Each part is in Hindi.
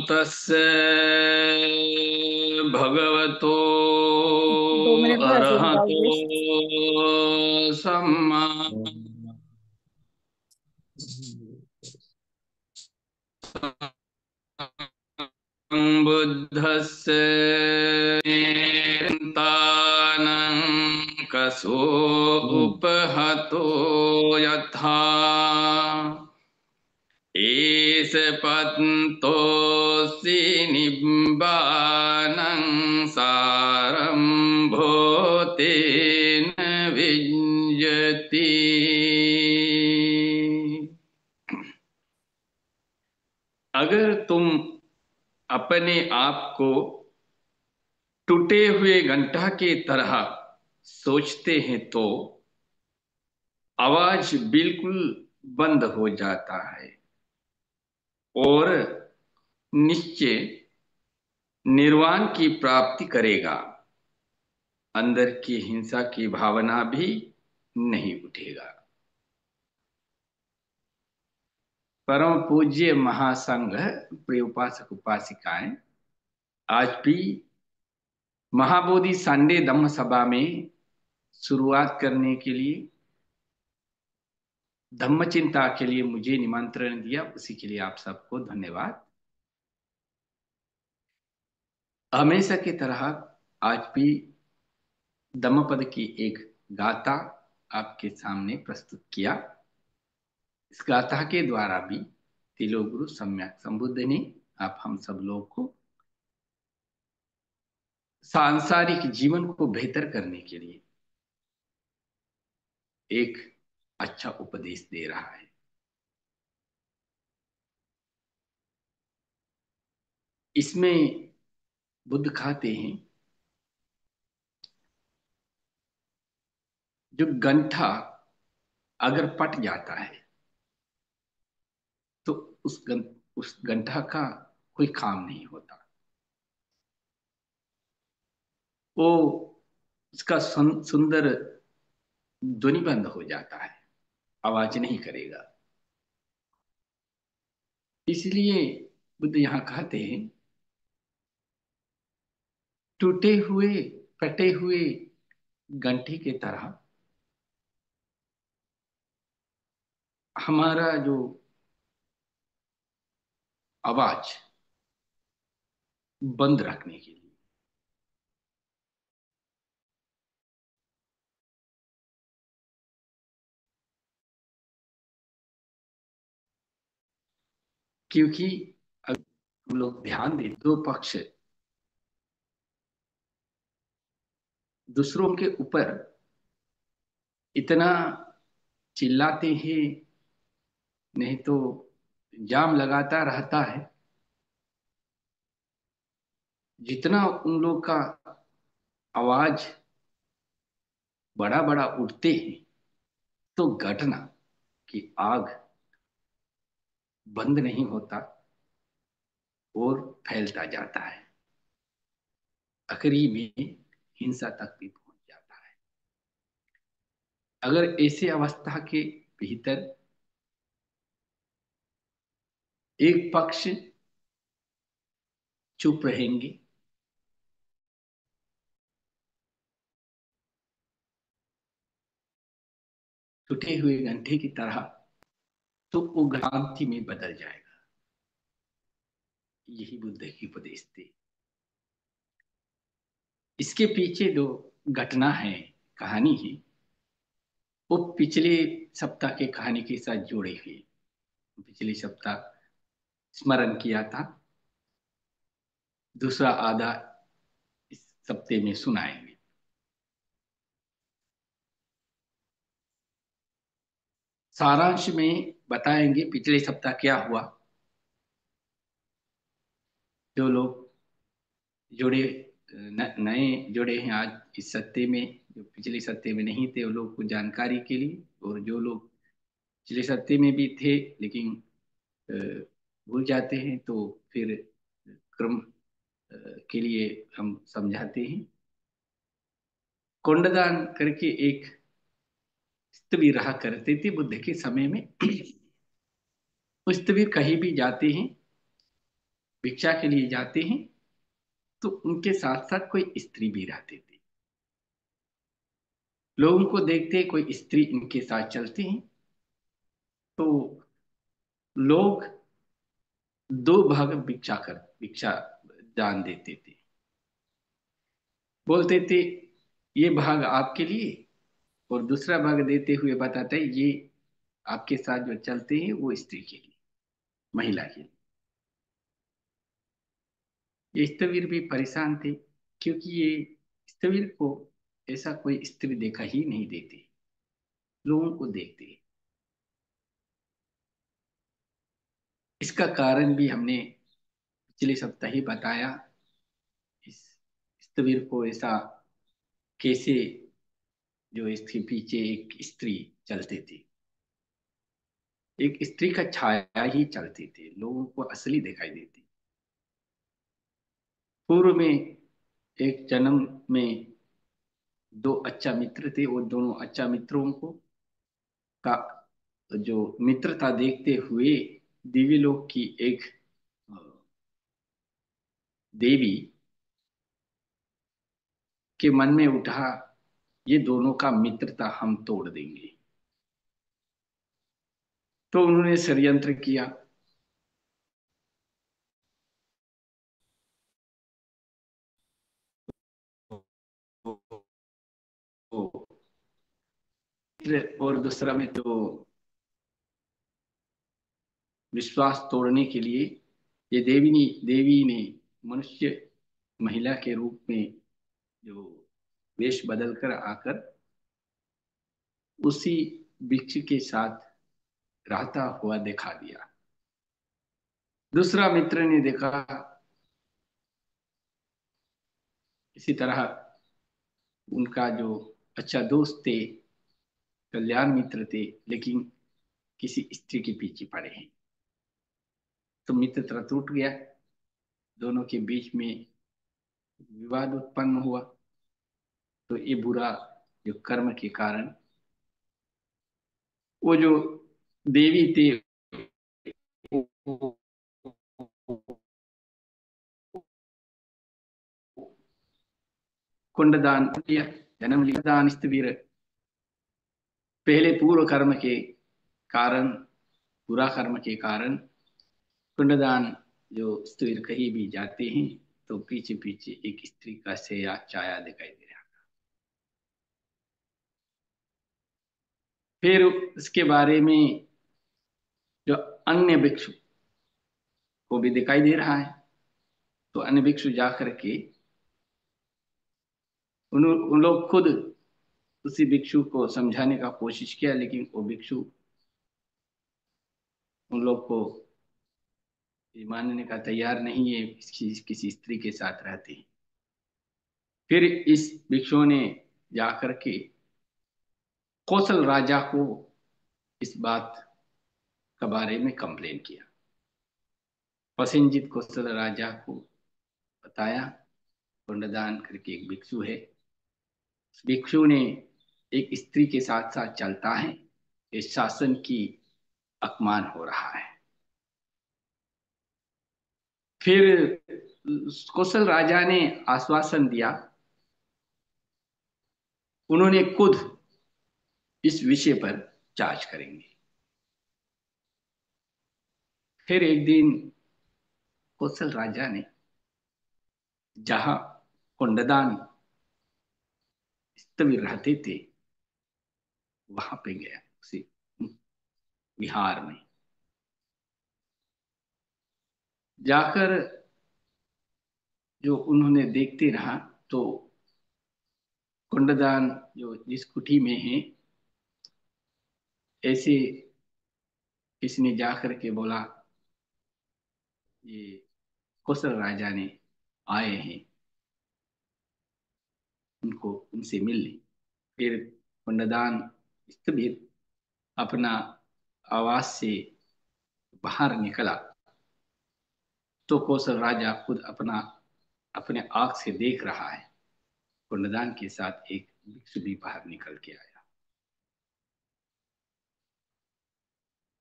तस्य भगवतो 2 मिनट बाद ऐसे ही अरहतो लगाओगे। सम्मा बुद्धस्य तानं कसो उपहतो यथा एष पत्तोऽसि निब्बानं सारम्भो तेन विञ्जति। अगर तुम अपने आप को टूटे हुए घंटा के तरह सोचते हैं तो आवाज बिल्कुल बंद हो जाता है और निश्चय निर्वाण की प्राप्ति करेगा। अंदर की हिंसा की भावना भी नहीं उठेगा। परम पूज्य महासंघ प्रिय उपासक उपासिकाएं, आज भी महाबोधि संडे धम्म सभा में शुरुआत करने के लिए, धम्म चिंता के लिए मुझे निमंत्रण दिया, उसी के लिए आप सबको धन्यवाद। हमेशा की तरह आज भी धम्मपद की एक गाथा आपके सामने प्रस्तुत किया। इस गाथा के द्वारा भी तिलोगुरु सम्यक संबुद्ध ने आप हम सब लोग को सांसारिक जीवन को बेहतर करने के लिए एक अच्छा उपदेश दे रहा है। इसमें बुद्ध कहते हैं, जो गंठा अगर पट जाता है तो उस गंठा का कोई काम नहीं होता। वो उसका सुंदर ध्वनि बंद हो जाता है, आवाज नहीं करेगा। इसलिए बुद्ध यहाँ कहते हैं, टूटे हुए फटे हुए घंटी के तरह हमारा जो आवाज बंद रखने के लिए, क्योंकि अगर हम लोग ध्यान दें, दो पक्ष दूसरों के ऊपर इतना चिल्लाते हैं, नहीं तो जाम लगाता रहता है। जितना उन लोग का आवाज बड़ा बड़ा उठते हैं, तो घटना की आग बंद नहीं होता और फैलता जाता है। आखिरी में हिंसा तक भी पहुंच जाता है। अगर ऐसे अवस्था के भीतर एक पक्ष चुप रहेंगे, टूटे हुए घंटे की तरह, तो वो शांति में बदल जाएगा। यही बुद्ध की उपदेश थे। इसके पीछे जो घटना है, कहानी है, वो पिछले सप्ताह के कहानी के साथ जुड़ी हुई। पिछले सप्ताह स्मरण किया था, दूसरा आधा इस सप्ताह में सुनाएंगे। सारांश में बताएंगे पिछले सप्ताह क्या हुआ। जो लोग जुड़े, नए जुड़े हैं आज इस सत्य में, जो पिछले सत्य में नहीं थे, वो लोग को जानकारी के लिए, और जो लोग पिछले सत्य में भी थे लेकिन अ, भूल जाते हैं, तो फिर क्रम के लिए हम समझाते हैं। कुंडदान करके एक स्त्री रहा करते थे बुद्ध के समय में। उस स्त्री कहीं भी जाते हैं भिक्षा के लिए जाते हैं तो उनके साथ साथ कोई स्त्री भी रहते थे। लोग उनको देखते कोई स्त्री इनके साथ चलते हैं तो लोग दो भाग भिक्षा दान देते थे। बोलते थे ये भाग आपके लिए, और दूसरा भाग देते हुए बताते ये आपके साथ जो चलते हैं वो स्त्री के लिए, महिला के लिए। ये स्थवीर भी परेशान थे क्योंकि ये स्थवीर को ऐसा कोई स्त्री देखा ही नहीं देते, लोगों को देखते। इसका कारण भी हमने पिछले सप्ताह ही बताया। इस स्थवीर को ऐसा कैसे, जो इसके पीछे एक स्त्री चलते थे, एक स्त्री का छाया ही चलती थी, लोगों को असली दिखाई देती। पूर्व में एक जन्म में दो अच्छा मित्र थे, वो दोनों अच्छा मित्रों को का जो मित्रता देखते हुए दिव्य लोक की एक अ, देवी के मन में उठा, ये दोनों का मित्रता हम तोड़ देंगे। तो उन्होंने षड्यंत्र किया। और दूसरा में तो विश्वास तोड़ने के लिए ये देवी ने मनुष्य महिला के रूप में जो वेश बदल कर आकर उसी वृक्ष के साथ रहता हुआ दिखा दिया। दूसरा मित्र ने देखा इसी तरह उनका जो अच्छा दोस्त थे, कल्याण मित्र थे, लेकिन किसी स्त्री के पीछे पड़े हैं, तो मित्रता टूट गया। दोनों के बीच में विवाद उत्पन्न हुआ। तो ये बुरा जो कर्म के कारण वो जो देवी थे कुंडदान लिया, जन्म लिया। दान स्थवीर पहले पूर्व कर्म के कारण, बुरा कर्म के कारण पिंडदान जो स्थवीर कहीं भी जाते हैं तो पीछे पीछे एक स्त्री का सेया छाया दिखाई दे रहा। फिर उसके बारे में जो अन्य भिक्षु को भी दिखाई दे रहा है, तो अन्य भिक्षु जा करके उन लोग खुद उसी भिक्षु को समझाने का कोशिश किया, लेकिन वो भिक्षु उन लोग को ये मानने का तैयार नहीं है, किसी स्त्री के साथ रहते हैं। फिर इस भिक्षु ने जाकर के कौशल राजा को इस बात के बारे में कंप्लेन किया। प्रसेनजीत कौशल राजा को बताया पिंडदान करके एक भिक्षु है, उस भिक्षु ने एक स्त्री के साथ साथ चलता है, इस शासन की अपमान हो रहा है। फिर कौशल राजा ने आश्वासन दिया, उन्होंने खुद इस विषय पर जांच करेंगे। फिर एक दिन कौशल राजा ने जहां कुंडदान स्थविर रहते थे वहां पे गया, उसी बिहार में जाकर जो उन्होंने देखते रहा, तो कुंडदान जो जिस कुटी में है, ऐसे किसी ने जाकर के बोला ये कौशल राजा ने आए हैं, उनको उनसे मिलने। फिर कुंडदान स्थविर अपना आवास से बाहर निकला तो कौशल राजा खुद अपने आंख से देख रहा है, कुंडदान के साथ एक भिक्षु भी बाहर निकल के आया।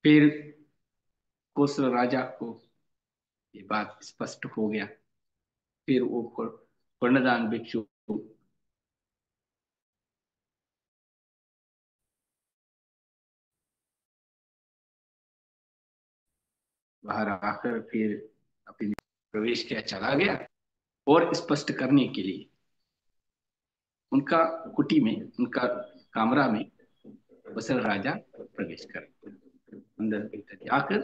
फिर कौशल राजा को ये बात स्पष्ट हो गया। फिर वो कुंडदान भिक्षु बाहर आकर फिर अपनी प्रवेश किया, चला गया। और स्पष्ट करने के लिए उनका कुटी में, उनका कमरा में कुशल राजा प्रवेश कर अंदर भीतर जाकर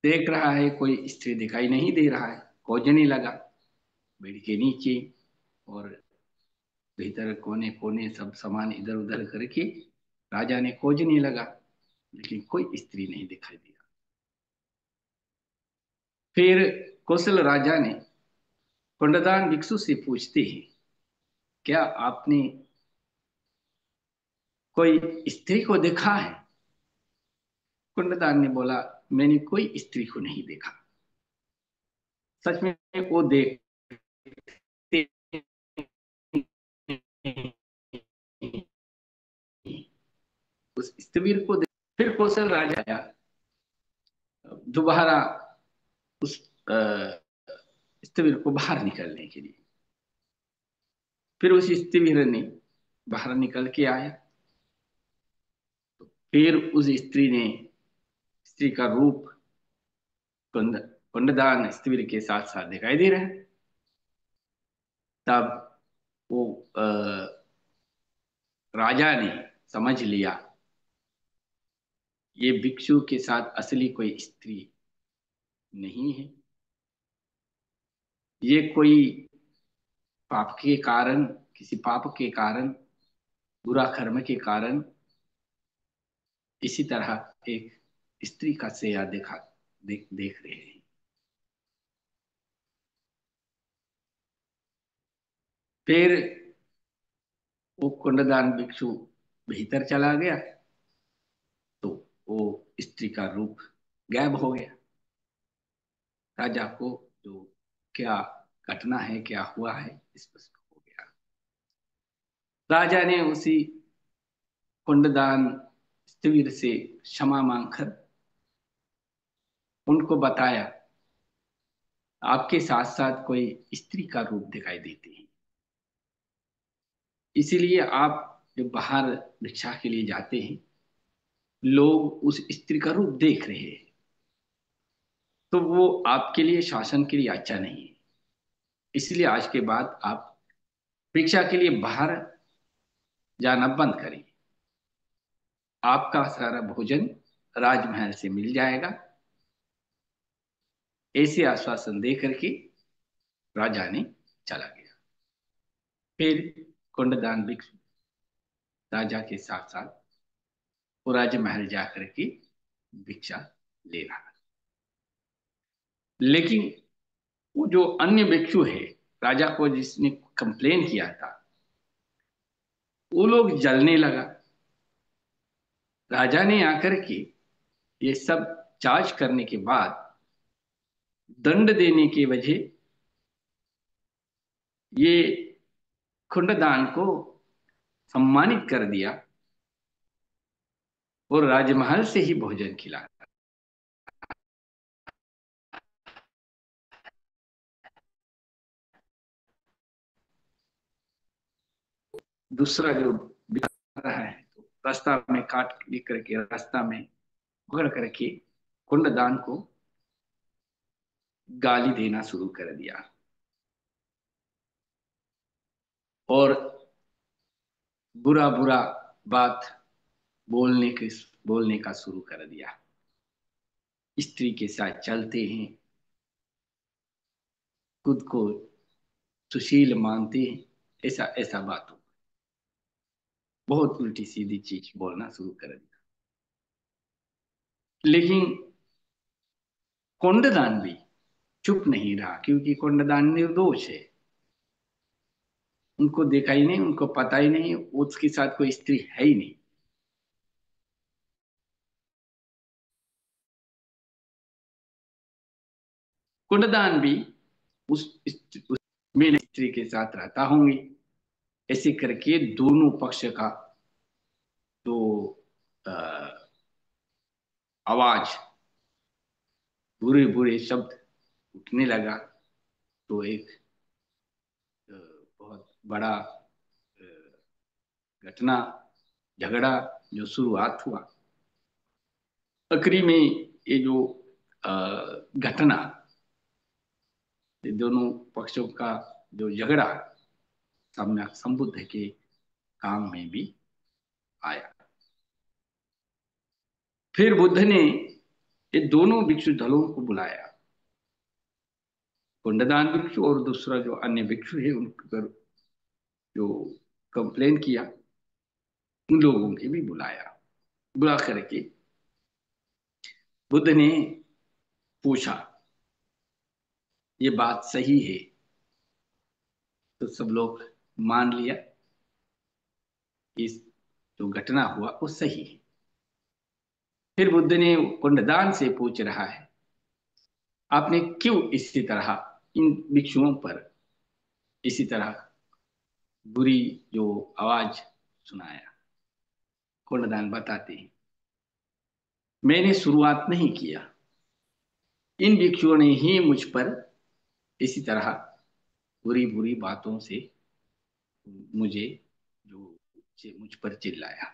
देख रहा है, कोई स्त्री दिखाई नहीं दे रहा है। खोजने लगा बेड के नीचे और भीतर कोने कोने सब सामान इधर उधर करके राजा ने खोजने लगा, लेकिन कोई स्त्री नहीं दिखाई दिया। फिर कौशल राजा ने कुंडदान भिक्षु से पूछते हैं, क्या आपने कोई स्त्री को देखा है? कुंडदान ने बोला, मैंने कोई स्त्री को नहीं देखा। सच में वो देखते उस स्त्री को फिर कौशल राजा आया दोबारा उस स्त्री को बाहर निकलने के लिए। फिर उस स्त्री ने बाहर निकल के आया। फिर उस स्त्री का रूप कुंडदान स्त्री के साथ साथ दिखाई दे रहा है। तब वो राजा ने समझ लिया, ये भिक्षु के साथ असली कोई स्त्री नहीं है, ये कोई पाप के कारण, किसी पाप के कारण, बुरा कर्म के कारण इसी तरह एक स्त्री का सेया देख रहे हैं। फिर वो कुंडदान भिक्षु भीतर चला गया तो वो स्त्री का रूप गायब हो गया। राजा को जो क्या घटना है, क्या हुआ है, स्पष्ट हो गया। राजा ने उसी कुंडदान स्त्री से क्षमा मांगकर उनको बताया, आपके साथ साथ कोई स्त्री का रूप दिखाई देते हैं, इसीलिए आप जब बाहर भिक्षा के लिए जाते हैं, लोग उस स्त्री का रूप देख रहे हैं, तो वो आपके लिए, शासन के लिए अच्छा नहीं है। इसलिए आज के बाद आप भिक्षा के लिए बाहर जाना बंद करें। आपका सारा भोजन राजमहल से मिल जाएगा। ऐसे आश्वासन दे करके राजा ने चला गया। फिर कुंडदान भिक्षु राजा के साथ साथ वो राजमहल जाकर के भिक्षा ले रहा। लेकिन वो जो अन्य भिक्षु है, राजा को जिसने कंप्लेन किया था, वो लोग जलने लगा। राजा ने आकर के ये सब जांच करने के बाद दंड देने की वजह ये खुंडदान को सम्मानित कर दिया और राजमहल से ही भोजन खिलाया। दूसरा जो रहा है, तो रास्ता में काट लेकर के रास्ता में पकड़ करके कुंडदान को गाली देना शुरू कर दिया और बुरा बुरा बात बोलने के बोलने का शुरू कर दिया। स्त्री के साथ चलते हैं, खुद को सुशील मानते हैं, ऐसा ऐसा बात हो, बहुत उल्टी सीधी चीज बोलना शुरू कर दिया। लेकिन कोंडदान भी चुप नहीं रहा, क्योंकि कोंडदान निर्दोष है। उनको देखा ही नहीं, उनको पता ही नहीं, उसके साथ कोई स्त्री है ही नहीं। कुंडदान भी उस मेरे स्त्री के साथ रहता होंगे, ऐसे करके दोनों पक्ष का जो अ, आवाज बुरे बुरे शब्द उठने लगा। तो एक बहुत बड़ा घटना, झगड़ा जो शुरुआत हुआ। आखिरी में ये जो घटना, ये दोनों पक्षों का जो झगड़ा सम्यक संबुद्ध के काम में भी आया। फिर बुद्ध ने ये दोनों भिक्षु दलों को बुलाया, कुंडदान भिक्षु और दूसरा जो अन्य भिक्षु है उन पर जो कंप्लेन किया, उन लोगों के भी बुलाया। बुला करके बुद्ध ने पूछा, ये बात सही है? तो सब लोग मान लिया, इस जो घटना हुआ वो सही है। फिर बुद्ध ने कुंडदान से पूछ रहा है, आपने क्यों इसी तरह इन भिक्षुओं पर इसी तरह बुरी जो आवाज सुनाया? कुंडदान बताते हैं, मैंने शुरुआत नहीं किया, इन भिक्षुओं ने ही मुझ पर इसी तरह बुरी बुरी बातों से मुझे जो मुझ पर चिल्लाया।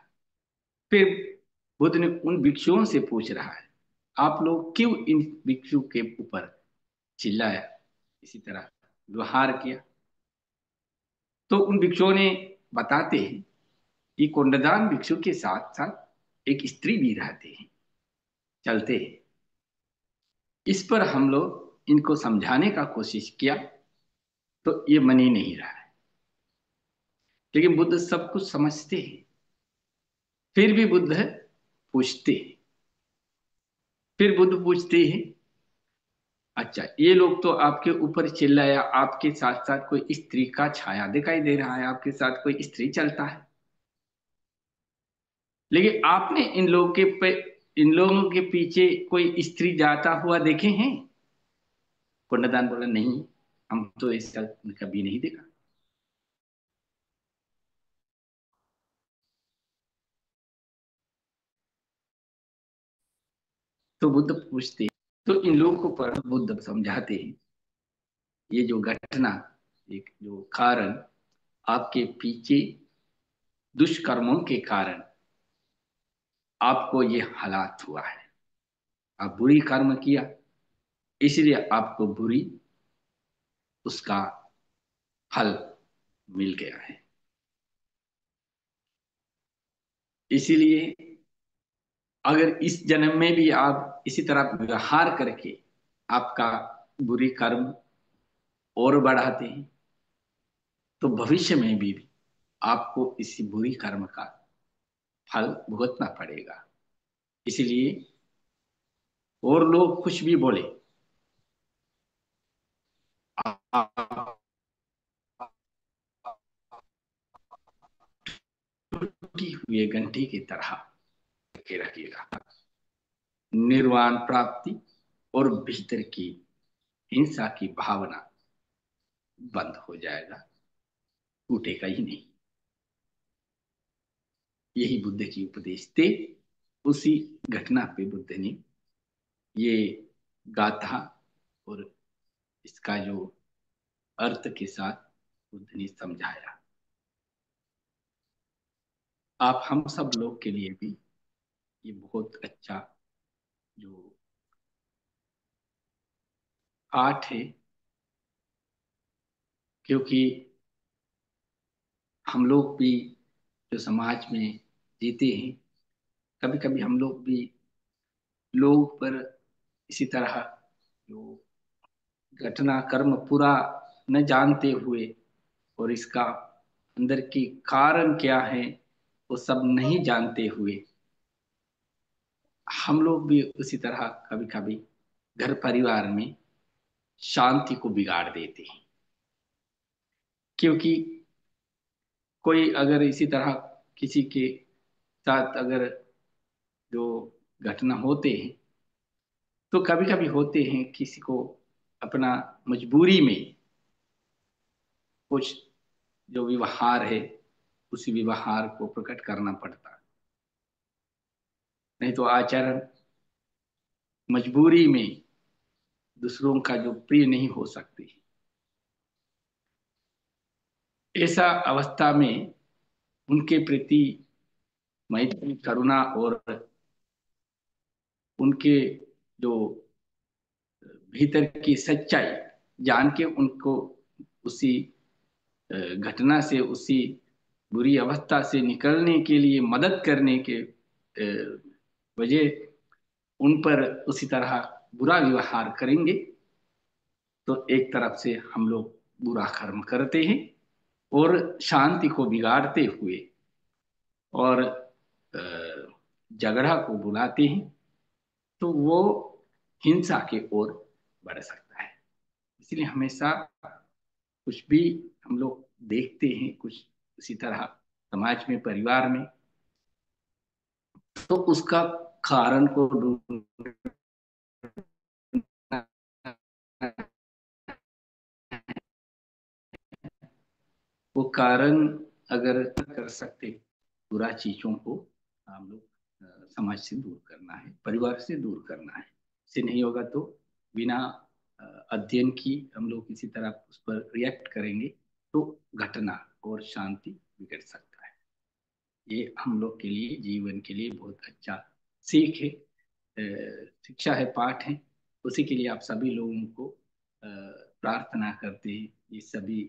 फिर बुद्ध ने उन भिक्षुओं से पूछ रहा है, आप लोग क्यों इन भिक्षु के ऊपर चिल्लाया, इसी तरह व्यवहार किया? तो उन भिक्षुओं ने बताते हैं कि कोंडदान भिक्षु के साथ साथ एक स्त्री भी रहते हैं, चलते हैं। इस पर हम लोग इनको समझाने का कोशिश किया तो ये मन ही नहीं रहा है, लेकिन बुद्ध सब कुछ समझते हैं। फिर भी बुद्ध पूछते हैं, फिर बुद्ध पूछते हैं, अच्छा ये लोग तो आपके ऊपर चिल्लाया, आपके साथ साथ कोई स्त्री का छाया दिखाई दे रहा है, आपके साथ कोई स्त्री चलता है, लेकिन आपने इन लोगों के पीछे कोई स्त्री जाता हुआ देखे हैं? कुंडदान बोला, नहीं, हम तो ऐसा कभी नहीं देखा। तो बुद्ध पूछते, तो इन लोगों को पर बुद्ध समझाते हैं, ये जो घटना, एक जो कारण, आपके पीछे दुष्कर्मों के कारण आपको ये हालात हुआ है। आप बुरी कर्म किया, इसलिए आपको बुरी उसका फल मिल गया है। इसीलिए अगर इस जन्म में भी आप इसी तरह व्यवहार करके आपका बुरी कर्म और बढ़ाते हैं, तो भविष्य में भी आपको इसी बुरी कर्म का फल भुगतना पड़ेगा। इसलिए और लोग कुछ भी बोले, आप टूटी हुई घंटी की तरह के रखिएगा। निर्वाण प्राप्ति और भीतर की हिंसा की भावना बंद हो जाएगा, टूटेगा ही नहीं। यही बुद्ध की उपदेश थे। उसी घटना पे बुद्ध ने ये गाथा और इसका जो अर्थ के साथ बुद्ध ने समझाया। आप हम सब लोग के लिए भी ये बहुत अच्छा जो पाठ है, क्योंकि हम लोग भी जो समाज में जीते हैं, कभी कभी हम लोग भी लोगों पर इसी तरह जो घटना कर्म पूरा न जानते हुए और इसका अंदर की कारण क्या है वो सब नहीं जानते हुए हम लोग भी उसी तरह कभी कभी घर परिवार में शांति को बिगाड़ देते हैं। क्योंकि कोई अगर इसी तरह किसी के साथ अगर जो घटना होते हैं, तो कभी कभी होते हैं किसी को अपना मजबूरी में कुछ जो व्यवहार है उसी व्यवहार को प्रकट करना पड़ता है। नहीं तो आचरण मजबूरी में दूसरों का जो प्रिय नहीं हो सकते। ऐसा अवस्था में उनके प्रति मैत्री, करुणा और उनके जो भीतर की सच्चाई जान के उनको उसी घटना से, उसी बुरी अवस्था से निकलने के लिए मदद करने के वजह उन पर उसी तरह बुरा व्यवहार करेंगे, तो एक तरफ से हम लोग बुरा कर्म करते हैं और शांति को बिगाड़ते हुए और झगड़ा को बुलाते हैं, तो वो हिंसा की ओर बढ़ सकता है। इसलिए हमेशा कुछ भी हम लोग देखते हैं कुछ इसी तरह समाज में, परिवार में, तो उसका कारण को ढूंढना, वो कारण अगर कर सकते, बुरा चीजों को हम लोग समाज से दूर करना है, परिवार से दूर करना है। इससे नहीं होगा तो बिना अध्ययन की हम लोग किसी तरह उस पर रिएक्ट करेंगे तो घटना और शांति बिगड़ सकता है। ये हम लोग के लिए, जीवन के लिए बहुत अच्छा सीख है, शिक्षा है, पाठ है। उसी के लिए आप सभी लोगों को प्रार्थना करते हैं, ये सभी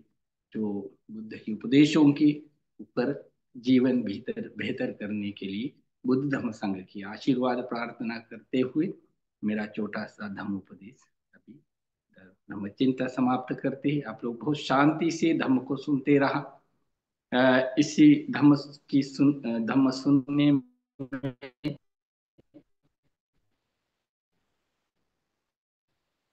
जो बुद्ध के उपदेशों की ऊपर जीवन बेहतर बेहतर करने के लिए बुद्ध धम्म संघ की आशीर्वाद प्रार्थना करते हुए मेरा छोटा सा धम्म उपदेश अभी धम्म चिंता समाप्त करते हैं। आप लोग बहुत शांति से धम्म को सुनते रहा। इसी धम्म सुनने में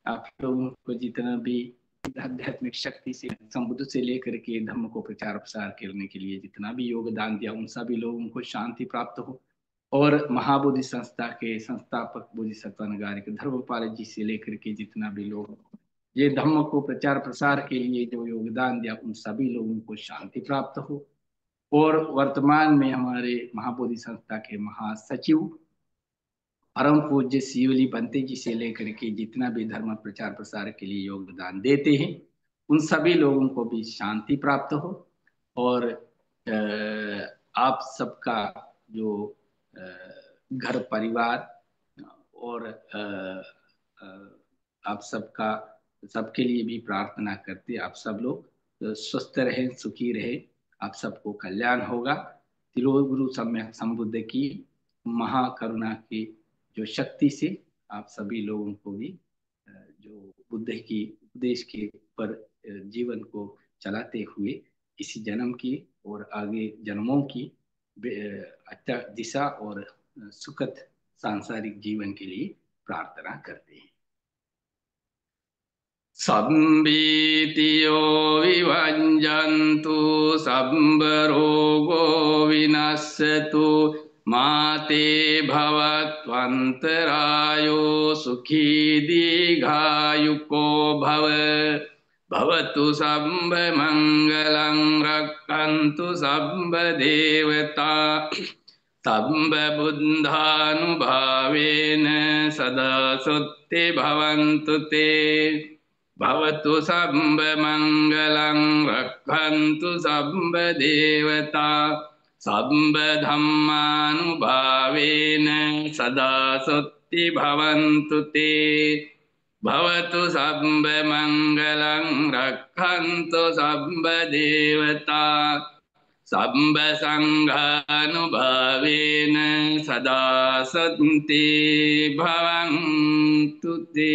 आप लोगों को जितना भी आध्यात्मिक शक्ति से, समुद्र से लेकर के धम्म को प्रचार प्रसार करने के लिए जितना भी योगदान दिया, उन सभी लोगों को शांति प्राप्त हो। और महाबोधि संस्था के संस्थापक बोधिसत्व नगारिक धर्मपाल जी से लेकर के जितना भी लोग ये धम्म को प्रचार प्रसार के लिए जो योगदान दिया, उन सभी लोगों को शांति प्राप्त हो। और वर्तमान में हमारे महाबोधि संस्था के महासचिव परम पूज्य शिवली बनते जी से लेकर के जितना भी धर्म प्रचार प्रसार के लिए योगदान देते हैं, उन सभी लोगों को भी शांति प्राप्त हो। और आप सबका जो घर परिवार और आप सबका, सबके लिए भी प्रार्थना करते, आप सब लोग स्वस्थ रहें, सुखी रहे, आप सबको कल्याण होगा। तिरुगुरु सम्यक संबुद्ध की महाकरुणा की जो शक्ति से आप सभी लोगों को भी जो बुद्ध की उपदेश के पर जीवन को चलाते हुए इसी जन्म की और आगे जन्मों की अच्छा दिशा और सुखद सांसारिक जीवन के लिए प्रार्थना करते हैं। सम्भीतियो विभञ्जन्तु सम्बरोगो विनश्यतु माते भवत्वन्तरायो सुखी दीर्घायुको भव। भवतु सर्वमङ्गलं रक्षन्तु सर्वदेवता सर्वबुद्धानुभावेन सदा सुत्ते भवन्तु ते। भवतु सर्वमङ्गलं रक्षन्तु सर्वदेवता सर्वधर्मानुभावेन सदा सुत्ति भवन्तु ते। भवतु सर्वमङ्गलं रक्षन्तु सर्वदेवता सर्वसङ्घानुभावेन सदा सन्ति भवन्तु ते।